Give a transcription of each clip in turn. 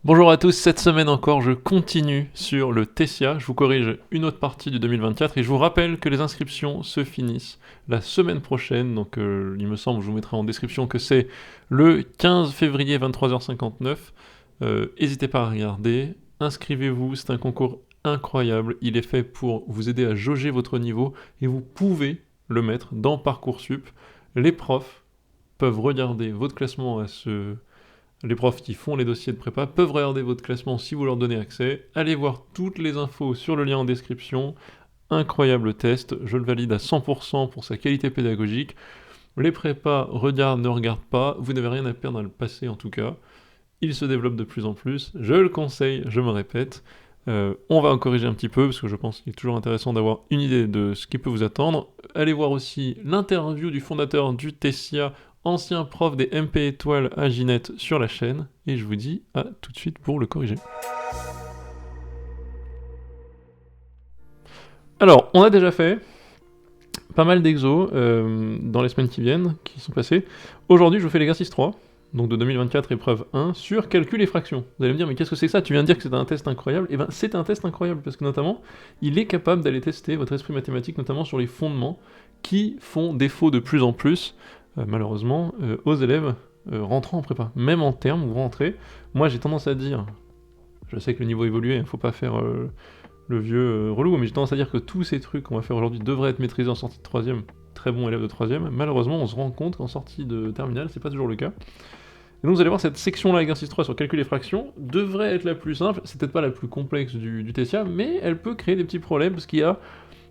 Bonjour à tous, cette semaine encore je continue sur le Tessia, je vous corrige une autre partie du 2024 et je vous rappelle que les inscriptions se finissent la semaine prochaine, donc il me semble, je vous mettrai en description que c'est le 15 février 23h59, n'hésitez pas à regarder, inscrivez-vous, c'est un concours incroyable, il est fait pour vous aider à jauger votre niveau et vous pouvez le mettre dans Parcoursup, les profs peuvent regarder votre classement à ce les profs qui font les dossiers de prépa peuvent regarder votre classement si vous leur donnez accès. Allez voir toutes les infos sur le lien en description. Incroyable test, je le valide à 100% pour sa qualité pédagogique. Les prépas regardent, ne regardent pas, vous n'avez rien à perdre à le passer en tout cas. Il se développe de plus en plus, je le conseille, je me répète. On va en corriger un petit peu parce que je pense qu'il est toujours intéressant d'avoir une idée de ce qui peut vous attendre. Allez voir aussi l'interview du fondateur du Tessia, ancien prof des MP étoiles à Ginette sur la chaîne. Et je vous dis à tout de suite pour le corriger. Alors, on a déjà fait pas mal d'exos dans les semaines qui viennent, qui sont passées. Aujourd'hui, je vous fais l'exercice 3. Donc de 2024, épreuve 1, sur calcul et fractions. Vous allez me dire, mais qu'est-ce que c'est que ça? Tu viens de dire que c'était un test incroyable. Eh bien, c'est un test incroyable, parce que notamment, il est capable d'aller tester votre esprit mathématique, notamment sur les fondements, qui font défaut de plus en plus, malheureusement, aux élèves rentrant en prépa. Même en termes, vous rentrez. Moi, j'ai tendance à dire, je sais que le niveau évolué, il ne faut pas faire le vieux relou, mais j'ai tendance à dire que tous ces trucs qu'on va faire aujourd'hui devraient être maîtrisés en sortie de 3ème. Très bon élève de 3ème. Malheureusement, on se rend compte qu'en sortie de terminale, c'est pas toujours le cas. Et donc vous allez voir, cette section-là, exercice 3 sur calcul et fractions, devrait être la plus simple, c'est peut-être pas la plus complexe du Tessia, mais elle peut créer des petits problèmes, parce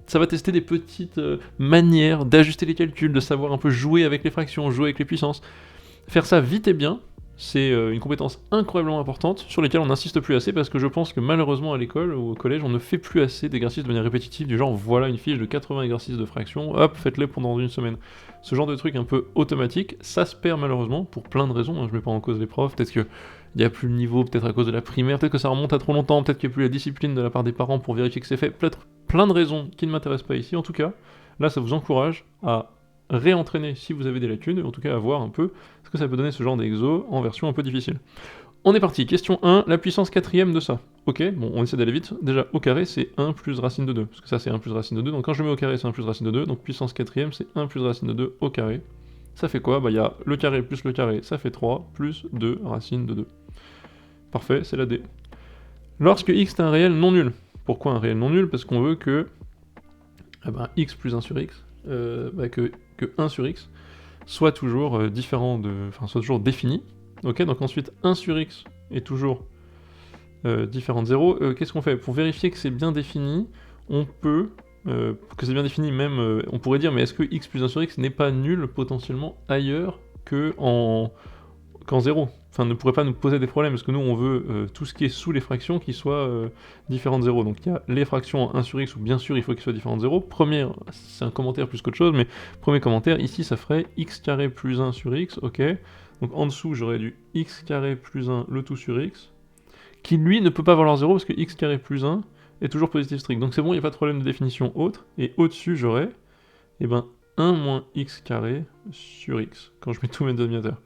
ça va tester des petites manières d'ajuster les calculs, de savoir un peu jouer avec les fractions, jouer avec les puissances. Faire ça vite et bien, c'est une compétence incroyablement importante, sur lesquelles on n'insiste plus assez, parce que je pense que malheureusement à l'école ou au collège, on ne fait plus assez d'exercices de manière répétitive, du genre voilà une fiche de 80 exercices de fractions, hop, faites-les pendant une semaine. Ce genre de truc un peu automatique, ça se perd malheureusement, pour plein de raisons, je mets pas en cause les profs, peut-être qu'il n'y a plus le niveau, peut-être à cause de la primaire, peut-être que ça remonte à trop longtemps, peut-être qu'il n'y a plus la discipline de la part des parents pour vérifier que c'est fait, peut-être plein de raisons qui ne m'intéressent pas ici, en tout cas, là ça vous encourage à réentraîner si vous avez des lacunes, en tout cas à voir un peu ce que ça peut donner ce genre d'exo en version un peu difficile. On est parti, question 1, la puissance quatrième de ça. Ok, bon, on essaie d'aller vite. Déjà, au carré, c'est 1 plus racine de 2, parce que ça, c'est 1 plus racine de 2, donc quand je mets au carré, c'est 1 plus racine de 2, donc puissance quatrième, c'est 1 plus racine de 2 au carré. Ça fait quoi? Bah, il y a le carré plus le carré, ça fait 3, plus 2 racine de 2. Parfait, c'est la D. Lorsque x est un réel non nul. Pourquoi un réel non nul? Parce qu'on veut que x plus 1 sur x, que 1 sur x soit toujours soit toujours défini. Ok, donc ensuite 1 sur x est toujours différent de 0. Qu'est-ce qu'on fait? Pour vérifier que c'est bien défini, on peut, que c'est bien défini même, on pourrait dire, mais est-ce que x plus 1 sur x n'est pas nul potentiellement ailleurs qu'en 0? Enfin, ne pourrait pas nous poser des problèmes, parce que nous, on veut tout ce qui est sous les fractions qui soit différent de 0. Donc il y a les fractions en 1 sur x, où bien sûr il faut qu'ils soient différents de 0. Première, c'est un commentaire plus qu'autre chose, mais premier commentaire, ici ça ferait x carré plus 1 sur x, ok. Donc en dessous, j'aurais du x carré plus 1 le tout sur x, qui lui ne peut pas valoir 0, parce que x carré plus 1 est toujours positif strict. Donc c'est bon, il n'y a pas de problème de définition autre. Et au-dessus, j'aurais 1 moins x carré sur x, quand je mets tous mes dénominateurs.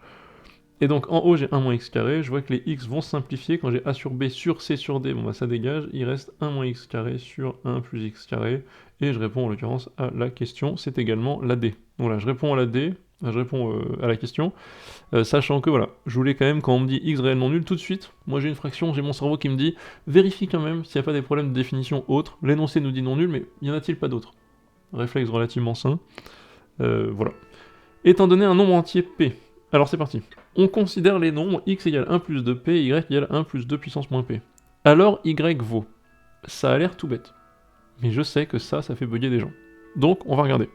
Et donc en haut j'ai 1 moins x carré, je vois que les x vont simplifier, quand j'ai a sur b sur c sur d, bon bah ça dégage, il reste 1 moins x carré sur 1 plus x carré, et je réponds en l'occurrence à la question, c'est également la d. Donc là je réponds à la d, je réponds à la question, sachant que voilà, je voulais quand même, quand on me dit x réel non nul, tout de suite, moi j'ai une fraction, j'ai mon cerveau qui me dit, vérifie quand même s'il n'y a pas des problèmes de définition autres, l'énoncé nous dit non nul, mais y en a-t-il pas d'autres? Réflexe relativement sain, voilà. Étant donné un nombre entier p, alors c'est parti. On considère les nombres x égale 1 plus 2p et y égale 1 plus 2 puissance moins p. Alors y vaut. Ça a l'air tout bête. Mais je sais que ça fait bugger des gens. Donc on va regarder.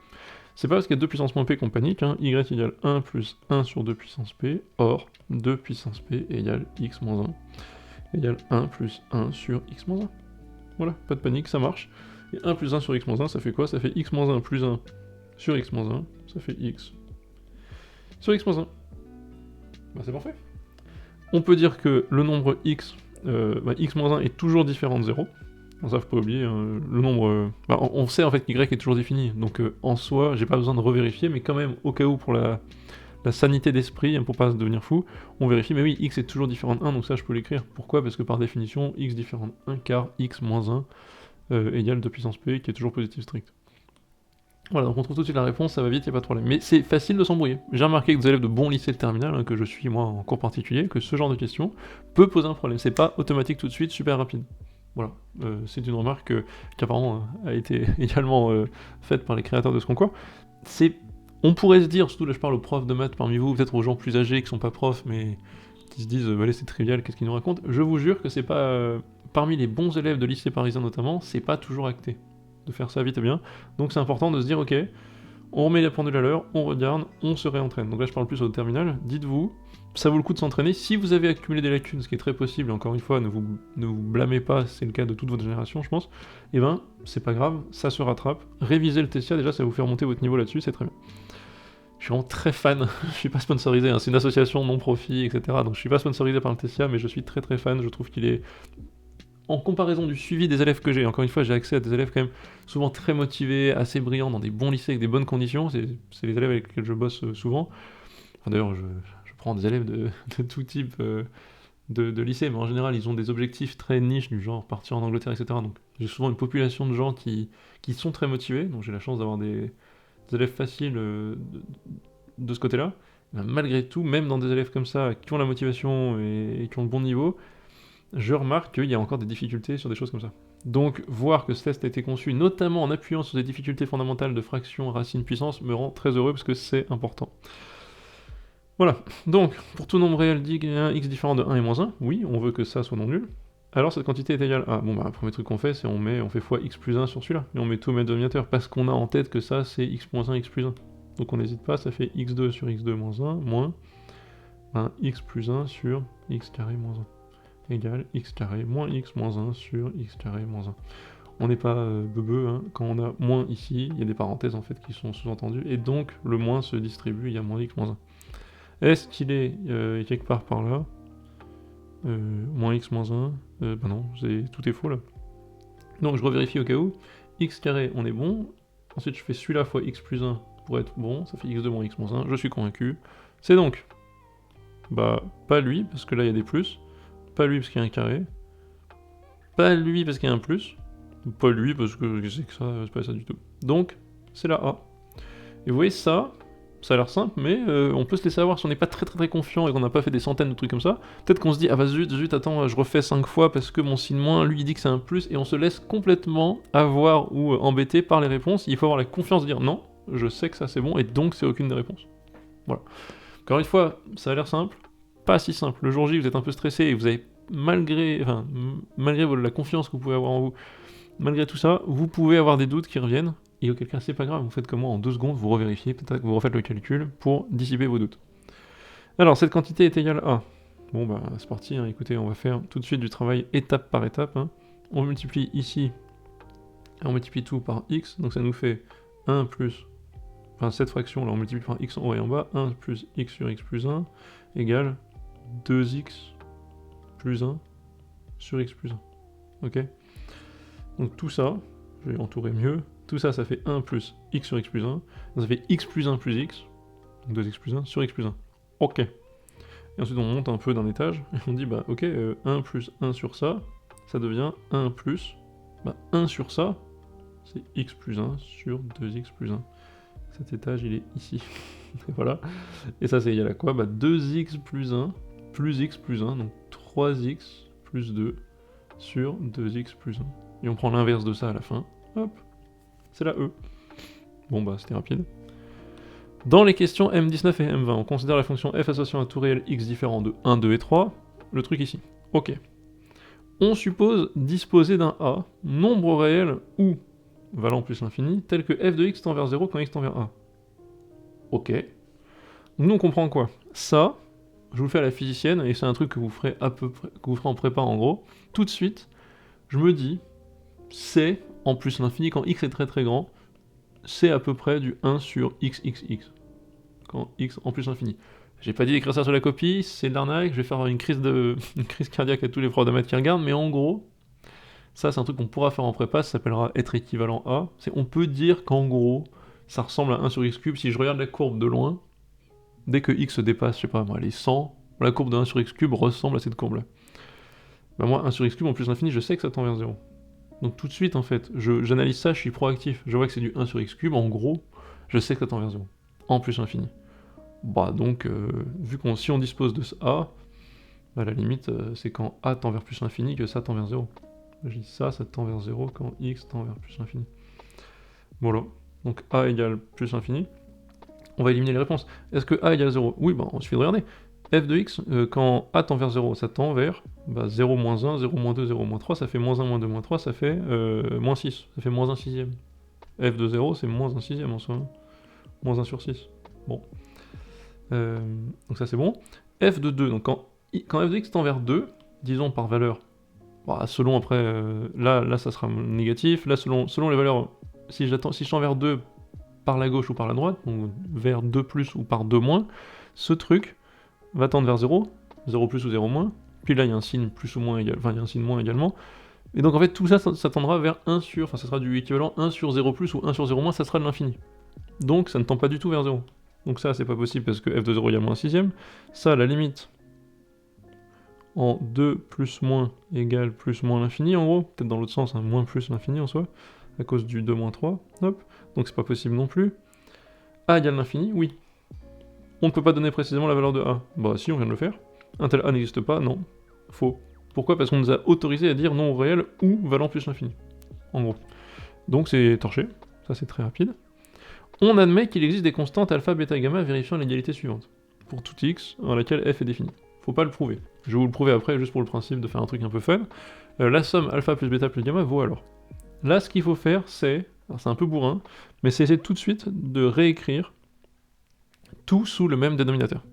C'est pas parce qu'il y a 2 puissance moins p qu'on panique, hein. Y égale 1 plus 1 sur 2 puissance p, or 2 puissance p égale x moins 1 égale 1 plus 1 sur x moins 1. Voilà, pas de panique, ça marche. Et 1 plus 1 sur x moins 1, ça fait quoi? Ça fait x moins 1 plus 1 sur x moins 1, ça fait x sur x moins 1. Bah c'est parfait. On peut dire que le nombre x, x moins 1 est toujours différent de 0. Donc ça, faut pas oublier, le nombre... on sait en fait qu'y est toujours défini, donc en soi, j'ai pas besoin de revérifier, mais quand même, au cas où, pour la la sanité d'esprit, hein, pour pas devenir fou, on vérifie, mais oui, x est toujours différent de 1, donc ça je peux l'écrire. Pourquoi? Parce que par définition, x différent de 1, car x moins 1 égale 2 puissance p, qui est toujours positif strict. Voilà, donc on trouve tout de suite la réponse, ça va vite, il n'y a pas de problème. Mais c'est facile de s'embrouiller. J'ai remarqué que des élèves de bons lycées de terminale, hein, que je suis moi en cours particulier, que ce genre de question peut poser un problème. C'est pas automatique tout de suite, super rapide. Voilà, c'est une remarque qui apparemment a été également faite par les créateurs de ce concours. On pourrait se dire, surtout là je parle aux profs de maths parmi vous, peut-être aux gens plus âgés qui sont pas profs, mais qui se disent, allez c'est trivial, qu'est-ce qu'ils nous racontent. Je vous jure que c'est pas, parmi les bons élèves de lycée parisien notamment, c'est pas toujours acté de faire ça vite et bien. Donc c'est important de se dire, ok, on remet la pendule à l'heure, on regarde, on se réentraîne. Donc là je parle plus au terminal, dites-vous, ça vaut le coup de s'entraîner. Si vous avez accumulé des lacunes, ce qui est très possible, et encore une fois, ne vous blâmez pas, c'est le cas de toute votre génération, je pense, et ben, c'est pas grave, ça se rattrape. Révisez le Tessia, déjà, ça va vous faire monter votre niveau là-dessus, c'est très bien. Je suis vraiment très fan, je suis pas sponsorisé, hein, c'est une association non-profit, etc. Donc je suis pas sponsorisé par le Tessia, mais je suis très très fan, je trouve qu'il est... En comparaison du suivi des élèves que j'ai, encore une fois, j'ai accès à des élèves quand même souvent très motivés, assez brillants, dans des bons lycées avec des bonnes conditions, c'est les élèves avec lesquels je bosse souvent. Enfin, d'ailleurs, je prends des élèves de tout type de lycée, mais en général, ils ont des objectifs très niches, du genre partir en Angleterre, etc. Donc j'ai souvent une population de gens qui sont très motivés, donc j'ai la chance d'avoir des élèves faciles de ce côté-là. Ben, malgré tout, même dans des élèves comme ça, qui ont la motivation et qui ont le bon niveau, je remarque qu'il y a encore des difficultés sur des choses comme ça. Donc voir que ce test a été conçu notamment en appuyant sur des difficultés fondamentales de fraction, racine, puissance, me rend très heureux parce que c'est important. Voilà, donc, pour tout nombre réel dit x différent de 1 et moins 1, oui, on veut que ça soit non nul. Alors cette quantité est égale à... Bon bah, le premier truc qu'on fait, c'est on fait fois x plus 1 sur celui-là, et on met tout au maître dénominateur, parce qu'on a en tête que ça, c'est x moins 1, x plus 1. Donc on n'hésite pas, ça fait x2 sur x2 moins 1, moins un x plus 1 sur x carré moins 1, égale x carré moins x moins 1 sur x carré moins 1. On n'est pas bebeu, hein. Quand on a moins ici, il y a des parenthèses en fait qui sont sous-entendues, et donc le moins se distribue, il y a moins x moins 1. Est-ce qu'il est quelque part par là moins x moins 1 bah non, tout est faux là. Donc je revérifie au cas où. X carré, on est bon. Ensuite je fais celui-là fois x plus 1 pour être bon. Ça fait x2 moins x moins 1. Je suis convaincu. C'est donc, bah, pas lui, parce que là il y a des plus. Pas lui parce qu'il y a un carré. Pas lui parce qu'il y a un plus. Pas lui parce que je sais que ça, c'est pas ça du tout. Donc, c'est la A. Et vous voyez ça a l'air simple, mais on peut se laisser avoir si on n'est pas très confiant et qu'on n'a pas fait des centaines de trucs comme ça. Peut-être qu'on se dit, ah bah zut, attends, je refais 5 fois parce que mon signe moins, lui il dit que c'est un plus, et on se laisse complètement avoir ou embêter par les réponses. Il faut avoir la confiance de dire, non, je sais que ça c'est bon, et donc c'est aucune des réponses. Voilà. Encore une fois, ça a l'air simple, pas si simple. Le jour J, vous êtes un peu stressé et vous avez, malgré la confiance que vous pouvez avoir en vous, malgré tout ça, vous pouvez avoir des doutes qui reviennent. Et auquel cas, c'est pas grave, vous faites comme moi, en 2 secondes, vous revérifiez, peut-être que vous refaites le calcul pour dissiper vos doutes. Alors, cette quantité est égale à... Bon bah, c'est parti, hein. Écoutez, on va faire tout de suite du travail étape par étape. Hein. On multiplie ici, et on multiplie tout par x, donc ça nous fait 1 plus... Enfin, cette fraction, là, on multiplie par x en haut et en bas, 1 plus x sur x plus 1, égale 2x plus 1 sur x plus 1. Ok? Donc tout ça, je vais entourer mieux, tout ça, ça fait 1 plus x sur x plus 1, ça fait x plus 1 plus x, donc 2x plus 1 sur x plus 1. Ok. Et ensuite on monte un peu d'un étage, et on dit, bah ok, 1 plus 1 sur ça, ça devient 1 plus, bah 1 sur ça, c'est x plus 1 sur 2x plus 1. Cet étage, il est ici. Et voilà. Et ça, c'est égal à quoi? Bah 2x plus 1, plus x plus 1, donc 3x plus 2 sur 2x plus 1. Et on prend l'inverse de ça à la fin. Hop. C'est la E. Bon bah c'était rapide. Dans les questions M19 et M20, on considère la fonction f associant un tout réel x différent de 1, 2 et 3. Le truc ici. Ok. On suppose disposer d'un A, nombre réel ou valant plus l'infini, tel que f de x tend vers 0 quand x tend vers A. Ok. Nous on comprend quoi? Ça, je vous le fais à la physicienne, et c'est un truc que vous ferez à peu près, que vous ferez en prépa en gros. Tout de suite, je me dis, c'est en plus l'infini quand x est très grand, c'est à peu près du 1 sur xxx. Quand x en plus l'infini. J'ai pas dit d'écrire ça sur la copie, c'est de l'arnaque, je vais faire une crise cardiaque à tous les profs de maths qui regardent, mais en gros, ça c'est un truc qu'on pourra faire en prépa, ça s'appellera être équivalent à. On peut dire qu'en gros, ça ressemble à 1 sur x cube. Si je regarde la courbe de loin, dès que x dépasse, je sais pas moi, les 100, la courbe de 1 sur x cube ressemble à cette courbe-là. Bah moi, 1 sur x cube en plus l'infini, je sais que ça tend vers 0. Donc tout de suite, en fait, j'analyse ça, je suis proactif. Je vois que c'est du 1 sur x cube, en gros, je sais que ça tend vers 0. En plus l'infini. Bah donc, si on dispose de ce A, bah, à la limite, c'est quand A tend vers plus l'infini que ça tend vers 0. Je dis ça tend vers 0 quand x tend vers plus l'infini. Voilà. Donc A égale plus l'infini. On va éliminer les réponses. Est-ce que A égale 0? Oui, bah, il suffit de regarder. F de x, quand A tend vers 0, ça tend vers 0 moins 1, 0 moins 2, 0 moins 3, ça fait moins 1, moins 2, moins 3, ça fait moins 6. Ça fait moins 1 sixième. F de 0, c'est moins 1 sixième en soi. Hein. Moins 1 sur 6. Bon. Donc ça c'est bon. F de 2, donc quand f de x tend vers 2, disons par valeur, bah, selon après, là ça sera négatif, là selon les valeurs, si je tends vers 2 par la gauche ou par la droite, donc vers 2 plus ou par 2 moins, ce truc va tendre vers 0, 0 plus ou 0 moins, puis là il y a un signe plus ou moins égal, enfin il y a un signe moins également, et donc en fait tout ça, ça tendra vers 1 sur, enfin ça sera du équivalent 1 sur 0 plus ou 1 sur 0 moins, ça sera de l'infini. Donc ça ne tend pas du tout vers 0. Donc ça c'est pas possible parce que f de 0 égale moins 1 sixième, ça à la limite, en 2 plus moins égale plus moins l'infini en gros, peut-être dans l'autre sens, hein, moins plus l'infini en soi, à cause du 2 moins 3, hop, donc c'est pas possible non plus. A égale l'infini, oui. On ne peut pas donner précisément la valeur de A. Bah si, on vient de le faire. Un tel A n'existe pas, non. Faux. Pourquoi? Parce qu'on nous a autorisé à dire non au réel ou valant plus l'infini. En gros. Donc c'est torché, ça c'est très rapide. On admet qu'il existe des constantes alpha, bêta, gamma vérifiant l'égalité suivante. Pour tout x, dans laquelle f est définie. Faut pas le prouver. Je vais vous le prouver après, juste pour le principe de faire un truc un peu fun. La somme alpha plus bêta plus gamma vaut alors. Là, ce qu'il faut faire, c'est un peu bourrin, mais c'est essayer tout de suite de réécrire tout sous le même dénominateur.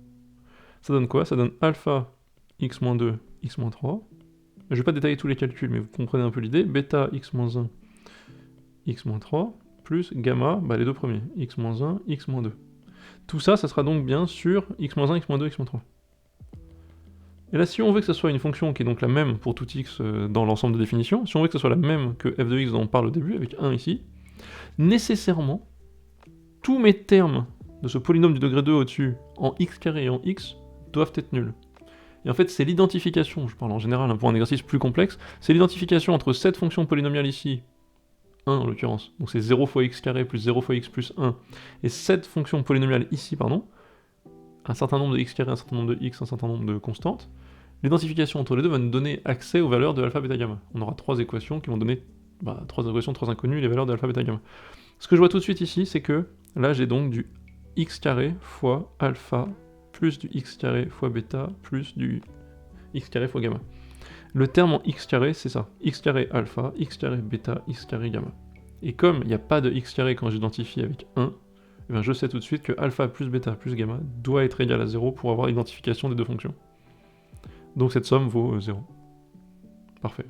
Ça donne quoi? Ça donne alpha x-2, x-3. Je vais pas détailler tous les calculs, mais vous comprenez un peu l'idée. Bêta x-1, x-3, plus gamma, bah les deux premiers, x-1, x-2. Tout ça, ça sera donc bien sur x-1, x-2, x-3. Et là, si on veut que ça soit une fonction qui est donc la même pour tout x dans l'ensemble de définitions, si on veut que ça soit la même que f de x dont on parle au début, avec 1 ici, nécessairement, tous mes termes de ce polynôme du degré 2 au-dessus, en x carré et en x, doivent être nuls. Et en fait, c'est l'identification, je parle en général pour un exercice plus complexe, c'est l'identification entre cette fonction polynomiale ici, 1 en l'occurrence, donc c'est 0 fois x carré plus 0 fois x plus 1, et cette fonction polynomiale ici, pardon, un certain nombre de x carré, un certain nombre de x, un certain nombre de constantes, l'identification entre les deux va nous donner accès aux valeurs de alpha, bêta, gamma. On aura trois équations qui vont donner, trois équations, trois inconnues, les valeurs de alpha, bêta, gamma. Ce que je vois tout de suite ici, c'est que là j'ai donc du x carré fois alpha plus du x carré fois bêta plus du x carré fois gamma. Le terme en x carré, c'est ça. X carré alpha, x carré bêta, x carré gamma. Et comme il n'y a pas de x carré quand j'identifie avec 1, eh bien je sais tout de suite que alpha plus bêta plus gamma doit être égal à 0 pour avoir l'identification des deux fonctions. Donc cette somme vaut 0. Parfait.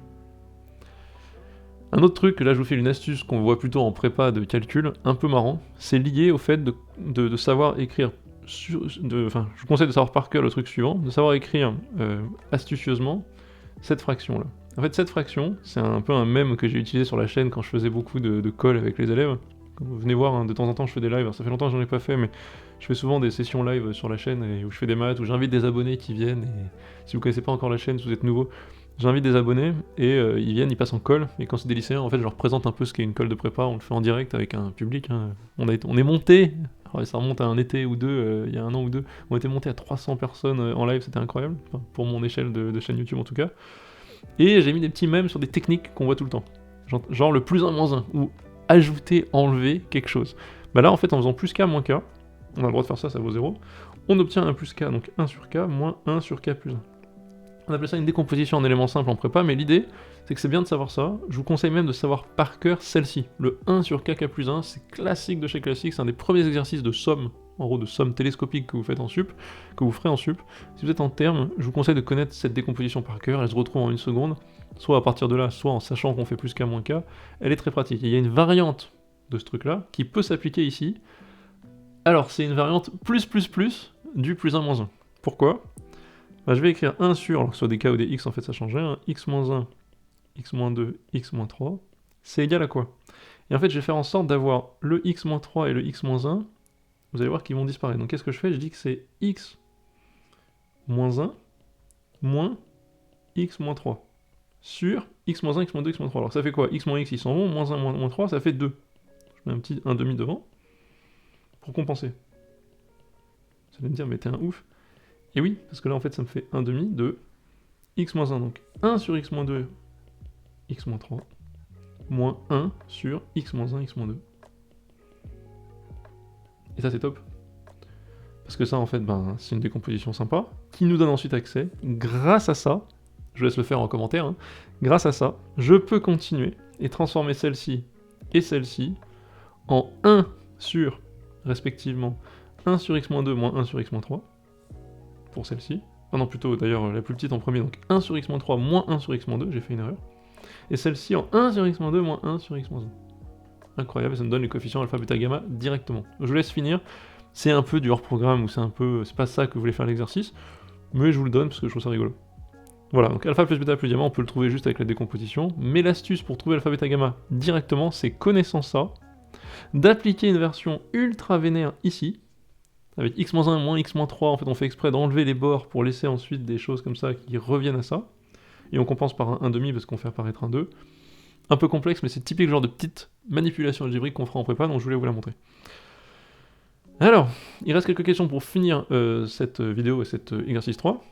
Un autre truc, là je vous fais une astuce qu'on voit plutôt en prépa de calcul, un peu marrant, c'est lié au fait de savoir écrire, je vous conseille de savoir par cœur le truc suivant, de savoir écrire astucieusement cette fraction-là. En fait cette fraction, c'est un peu un mème que j'ai utilisé sur la chaîne quand je faisais beaucoup de colle avec les élèves. Comme vous venez voir, hein, de temps en temps je fais des lives, ça fait longtemps que j'en ai pas fait, mais je fais souvent des sessions live sur la chaîne où je fais des maths, où j'invite des abonnés qui viennent, et si vous connaissez pas encore la chaîne, si vous êtes nouveau, j'invite des abonnés, et ils viennent, ils passent en colle, et quand c'est des lycéens, en fait je leur présente un peu ce qu'est une colle de prépa, on le fait en direct avec un public, hein. On est monté, alors ça remonte à un été ou deux, il y a un an ou deux, on était monté à 300 personnes en live, c'était incroyable, enfin, pour mon échelle de chaîne YouTube en tout cas, et j'ai mis des petits mèmes sur des techniques qu'on voit tout le temps, genre le plus 1 moins 1, ou ajouter, enlever quelque chose. Bah là en fait en faisant plus k moins k, on a le droit de faire ça, ça vaut 0, on obtient un plus k, donc 1 sur k moins 1 sur k plus 1. On appelle ça une décomposition en éléments simples en prépa, mais l'idée c'est que c'est bien de savoir ça, je vous conseille même de savoir par cœur celle-ci. Le 1 sur k plus 1, c'est classique de chez classique, c'est un des premiers exercices de somme, en gros de somme télescopique que vous faites en sup, que vous ferez en sup. Si vous êtes en termes, je vous conseille de connaître cette décomposition par cœur, elle se retrouve en 1 seconde, soit à partir de là, soit en sachant qu'on fait plus k moins k, elle est très pratique. Et il y a une variante de ce truc-là qui peut s'appliquer ici. Alors c'est une variante plus du plus 1 moins 1. Pourquoi? Je vais écrire 1 sur, alors que ce soit des k ou des x, en fait ça change rien, x moins 1, x moins 2, x moins 3, c'est égal à quoi? Et en fait je vais faire en sorte d'avoir le x moins 3 et le x moins 1 vous allez voir qu'ils vont disparaître. Donc qu'est-ce que je fais? Je dis que c'est x moins 1 moins x moins 3 sur x moins 1, x moins 2, x moins 3. Alors ça fait quoi? X moins x, ils s'en vont, moins 1, moins 3, ça fait 2. Je mets un petit 1 demi devant pour compenser. Vous allez me dire, mais t'es un ouf. Et oui, parce que là en fait ça me fait 1 demi de x moins 1, donc 1 sur x moins 2, x moins 3, moins 1 sur x moins 1, x moins 2. Et ça c'est top. Parce que ça en fait, ben, c'est une décomposition sympa, qui nous donne ensuite accès, grâce à ça, je vous laisse le faire en commentaire, hein, grâce à ça, je peux continuer et transformer celle-ci et celle-ci en 1 sur, respectivement, 1 sur x-2 moins 1 sur x-3, pour celle-ci. Ah non, plutôt d'ailleurs la plus petite en premier, donc 1 sur x-3 moins 1 sur x-2, j'ai fait une erreur. Et celle-ci en 1 sur x-2 moins 1 sur x-1. Incroyable, ça me donne les coefficients alpha, bêta, gamma directement. Je vous laisse finir. C'est un peu du hors-programme, ou c'est pas ça que vous voulez faire l'exercice, mais je vous le donne parce que je trouve ça rigolo. Voilà, donc alpha plus bêta plus gamma, on peut le trouver juste avec la décomposition, mais l'astuce pour trouver alpha, bêta, gamma directement, c'est connaissant ça, d'appliquer une version ultra vénère ici, avec x-1 moins x-3, en fait on fait exprès d'enlever les bords pour laisser ensuite des choses comme ça qui reviennent à ça, et on compense par un 1,5 parce qu'on fait apparaître un 2. Un peu complexe, mais c'est typique genre de petite manipulation algébrique qu'on fera en prépa, donc je voulais vous la montrer. Alors, il reste quelques questions pour finir cette vidéo et cet exercice 3.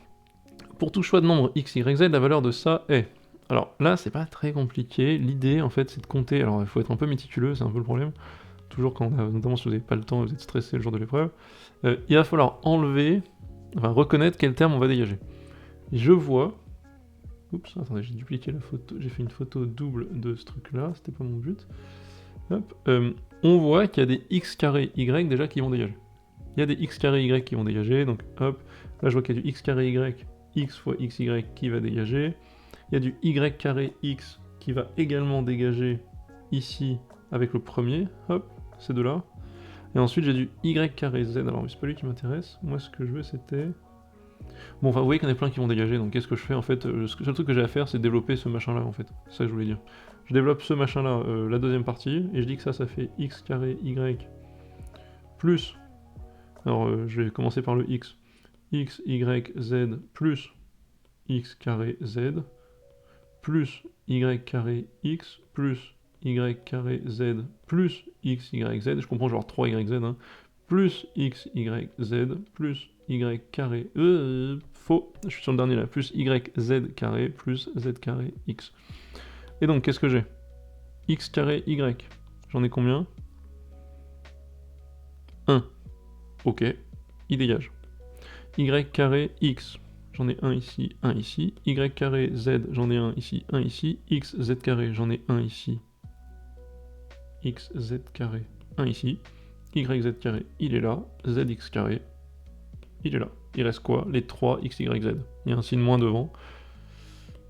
Pour tout choix de nombre x, y, z, la valeur de ça est... Alors là, c'est pas très compliqué. L'idée, en fait, c'est de compter. Alors, il faut être un peu méticuleux, c'est un peu le problème. Toujours quand, notamment si vous n'avez pas le temps, vous êtes stressé le jour de l'épreuve. Il va falloir enlever, enfin reconnaître quel terme on va dégager. Je vois... Oups, attendez, j'ai dupliqué la photo. J'ai fait une photo double de ce truc-là, c'était pas mon but. Hop, on voit qu'il y a des x carré y déjà qui vont dégager. Il y a des x carré y qui vont dégager, donc hop, là je vois qu'il y a du x carré y, x fois xy qui va dégager. Il y a du y carré x qui va également dégager ici avec le premier, hop, ces deux-là. Et ensuite j'ai du y carré z, alors c'est pas lui qui m'intéresse, moi ce que je veux c'était... Bon, enfin vous voyez qu'il y en a plein qui vont dégager, donc qu'est-ce que je fais en fait? Le seul truc que j'ai à faire c'est développer ce machin-là en fait, c'est ça que je voulais dire. Je développe ce machin-là, la deuxième partie, et je dis que ça fait x carré y plus... Alors je vais commencer par le x. X, y, z plus x carré z plus y carré x plus y carré z plus x, y, z. Je comprends genre 3y, z, hein. Plus x, y, z plus y carré... faux, je suis sur le dernier là. Plus y, z carré plus z carré x. Et donc, qu'est-ce que j'ai? X carré y. J'en ai combien? 1. Ok, il dégage. Y carré x. J'en ai un ici, un ici. Y carré z, j'en ai un ici, un ici. X, z carré, j'en ai un ici. X, z carré, un ici. Y, z carré, il est là. Z, x carré, il est là. Il reste quoi? Les 3 x, y, z. Il y a un signe moins devant.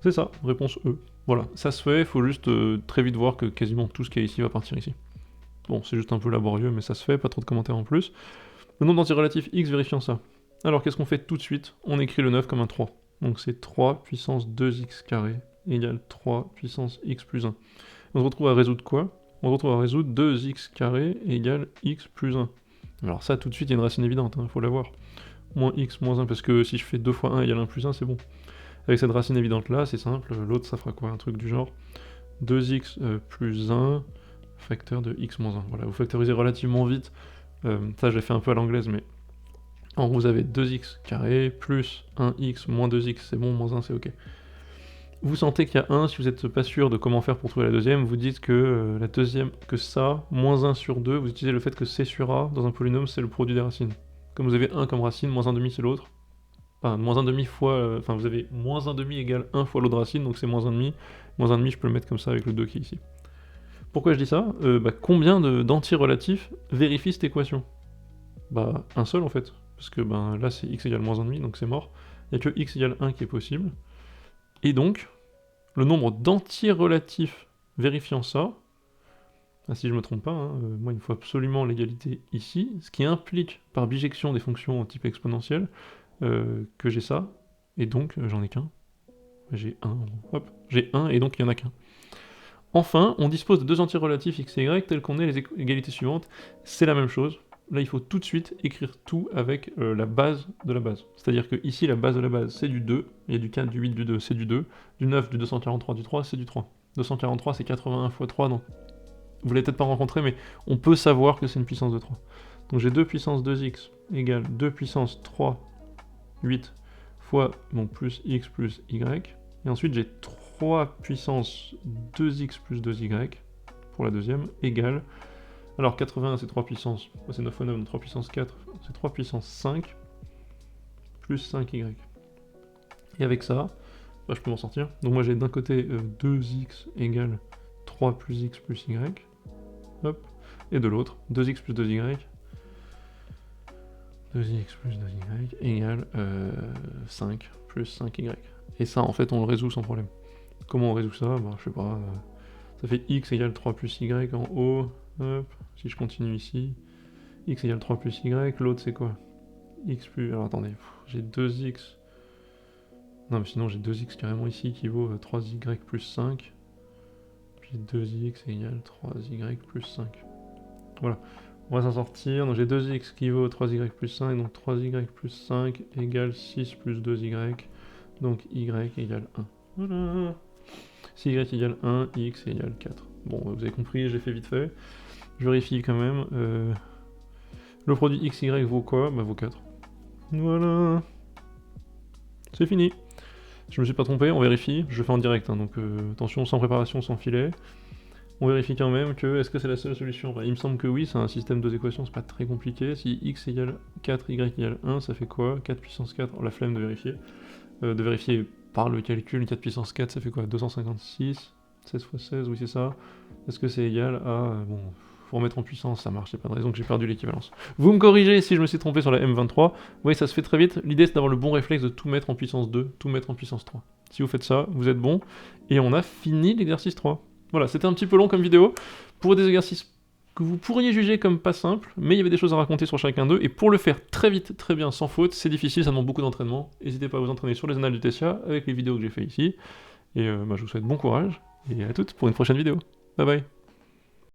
C'est ça, réponse E. Voilà, ça se fait, il faut juste très vite voir que quasiment tout ce qui est ici va partir ici. Bon, c'est juste un peu laborieux, mais ça se fait, pas trop de commentaires en plus. Le nombre d'entiers relatifs x vérifiant ça. Alors, qu'est-ce qu'on fait tout de suite? On écrit le 9 comme un 3. Donc c'est 3 puissance 2x carré égale 3 puissance x plus 1. On se retrouve à résoudre quoi? On se retrouve à résoudre 2x carré égale x plus 1. Alors ça, tout de suite, il y a une racine évidente, il faut l'avoir. Moins x moins 1, parce que si je fais 2 fois 1 égale 1 plus 1, c'est bon. Avec cette racine évidente là, c'est simple, l'autre ça fera quoi? Un truc du genre 2x plus 1 facteur de x moins 1. Voilà, vous factorisez relativement vite, ça j'ai fait un peu à l'anglaise, mais en gros vous avez 2x carré plus 1x moins 2x, c'est bon, moins 1 c'est ok. Vous sentez qu'il y a 1, si vous n'êtes pas sûr de comment faire pour trouver la deuxième, vous dites que la deuxième, que ça, moins 1 sur 2, vous utilisez le fait que c sur a dans un polynôme c'est le produit des racines. Comme vous avez 1 comme racine, moins 1,5 c'est l'autre. Enfin, moins 1,5 fois... Enfin, vous avez moins 1,5 égale 1 fois l'autre racine, donc c'est moins 1,5. Moins 1,5, je peux le mettre comme ça avec le 2 qui est ici. Pourquoi je dis ça? Combien d'entiers relatifs vérifient cette équation? Bah, un seul en fait. Parce que là, c'est x égale moins 1,5, donc c'est mort. Il n'y a que x égale 1 qui est possible. Et donc, le nombre d'entiers relatifs vérifiant ça... si je me trompe pas, moi il me faut absolument l'égalité ici, ce qui implique par bijection des fonctions en type exponentiel, que j'ai ça, et donc j'en ai qu'un. J'ai 1, hop, j'ai 1 et donc il n'y en a qu'un. Enfin, on dispose de deux entiers relatifs x et y tels qu'on ait les égalités suivantes, c'est la même chose, là il faut tout de suite écrire tout avec la base de la base. C'est-à-dire que ici la base de la base c'est du 2, il y a du 4, du 8, du 2, c'est du 2, du 9, du 243, du 3, c'est du 3. 243 c'est 81 fois 3, donc vous l'avez peut-être pas rencontré, mais on peut savoir que c'est une puissance de 3. Donc j'ai 2 puissance 2x égale 2 puissance 3, 8 fois donc plus x plus y. Et ensuite j'ai 3 puissance 2x plus 2y pour la deuxième égale... Alors 81 c'est 3 puissance, c'est 9 fois 9, donc 3 puissance 4, c'est 3 puissance 5 plus 5y. Et avec ça, bah, je peux m'en sortir. Donc moi j'ai d'un côté 2x égale 3 plus x plus y. Hop. Et de l'autre, 2x plus 2y. 2x plus 2y égale 5 plus 5y. Et ça, en fait, on le résout sans problème. Comment on résout ça? Bah, je sais pas. Ça fait x égale 3 plus y en haut. Hop. Si je continue ici, x égale 3 plus y. L'autre, c'est quoi? X plus... Alors, attendez. J'ai 2x... Non, mais sinon, j'ai 2x carrément ici qui vaut 3y plus 5. Puis 2x égale 3y plus 5. Voilà. On va s'en sortir. Donc j'ai 2x qui vaut 3y plus 5. Donc 3y plus 5 égale 6 plus 2y. Donc y égale 1. Voilà. Si y égale 1, x égale 4. Bon, vous avez compris, j'ai fait vite fait. Je vérifie quand même. Le produit x, y vaut quoi? Bah vaut 4. Voilà. C'est fini. Je me suis pas trompé, on vérifie. Je fais en direct, hein, donc attention, sans préparation, sans filet. On vérifie quand même que, est-ce que c'est la seule solution? Bah, il me semble que oui, c'est un système de deux équations, c'est pas très compliqué. Si x égale 4, y égale 1, ça fait quoi? 4 puissance 4, oh, la flemme de vérifier par le calcul, 4 puissance 4, ça fait quoi? 256, 16 fois 16, oui c'est ça. Est-ce que c'est égal à... bon, faut remettre en puissance, ça marche, c'est pas de raison que j'ai perdu l'équivalence. Vous me corrigez si je me suis trompé sur la M23. Oui, ça se fait très vite. L'idée c'est d'avoir le bon réflexe de tout mettre en puissance 2, tout mettre en puissance 3. Si vous faites ça, vous êtes bon. Et on a fini l'exercice 3. Voilà, c'était un petit peu long comme vidéo, pour des exercices que vous pourriez juger comme pas simples, mais il y avait des choses à raconter sur chacun d'eux, et pour le faire très vite, très bien, sans faute, c'est difficile, ça demande beaucoup d'entraînement. N'hésitez pas à vous entraîner sur les annales du Tessia, avec les vidéos que j'ai fait ici, et je vous souhaite bon courage, et à toutes pour une prochaine vidéo. Bye bye.